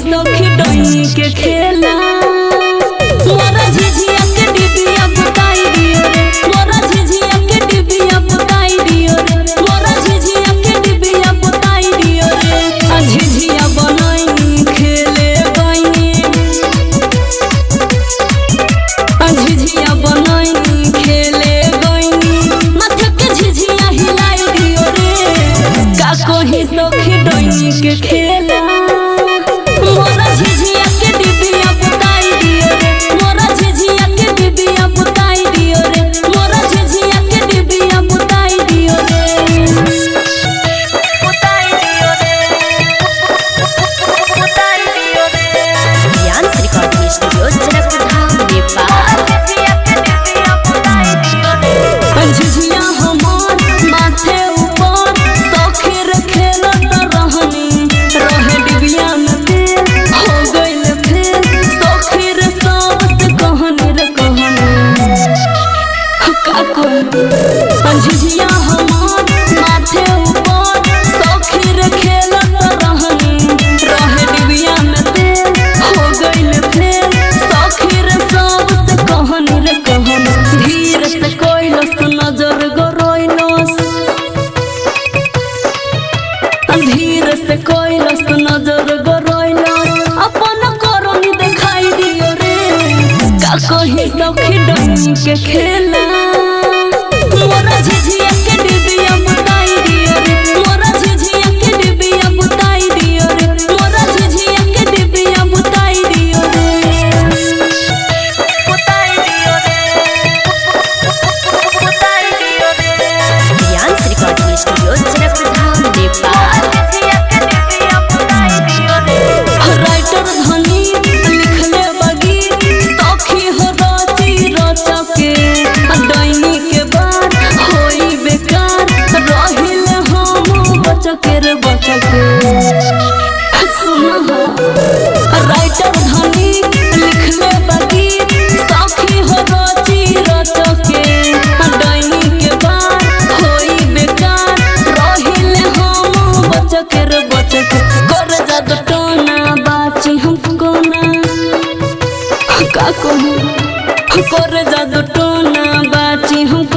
सखी डोई के खेला मोरा झिझिया के डिबिया बुताई दियो रे, मोरा झिझिया के डिबिया बुताई दियो रे, मोरा झिझिया के डिबिया बुताई दियो रे। आ झिझिया बनाई खेले गईनी, आ झिझिया बनाई खेले गईनी, माथे के झिझिया हिलाई दियो रे। का कही सखी डोई के खेला मोरा झिझिया के डिबिया बुताई दियो रे, मोरा झिझिया के डिबिया बुताई दियो रे, मोरा झिझिया के डिबिया बुताई दियो रे, बुताई दियो रे, बुताई दियो रे। Yarns recording studio Janakpur Nepal. झिझिया हमार माथे ऊपर सखी रे खेलत रहनी, रहे डिबिया में झिझिया हमार माथे ऊपर सखी रे खेलत रहनी, रहे डिबिया में तेल हो गइल फेल, सखी रे सबसे कहनी रे कहनी, धीरे से कोइलस नजर गरोइलस, धीरे से कोइलस नजर गरोइलस, अपन करनी दिखाई दियो रे। का कही सखी डोई के खेला मोरा झिझिया के डिबिया बुताई दियो रे, मोरा झिझिया के डिबिया बुताई दियो रे, मोरा झिझिया के डिबिया बुताई दियो रे, बुताई दियो रे, बुताई दियो रे। Yarns recording studio Janakpur Nepal. Writer धनी लिखले बगी सखी हो राती रचा के, डैनी के बाद होई बेकार, रहिल हम बचके रे बचके। सुना राइटर धनी लिखले बगी सखी हो राती रचा के, डैनी के बाद होई बेकार, रहिल हम बचके रे बचके। कर जाद टोना बाची हमको ना, का कहूँ कर जाद टोना बाची हमको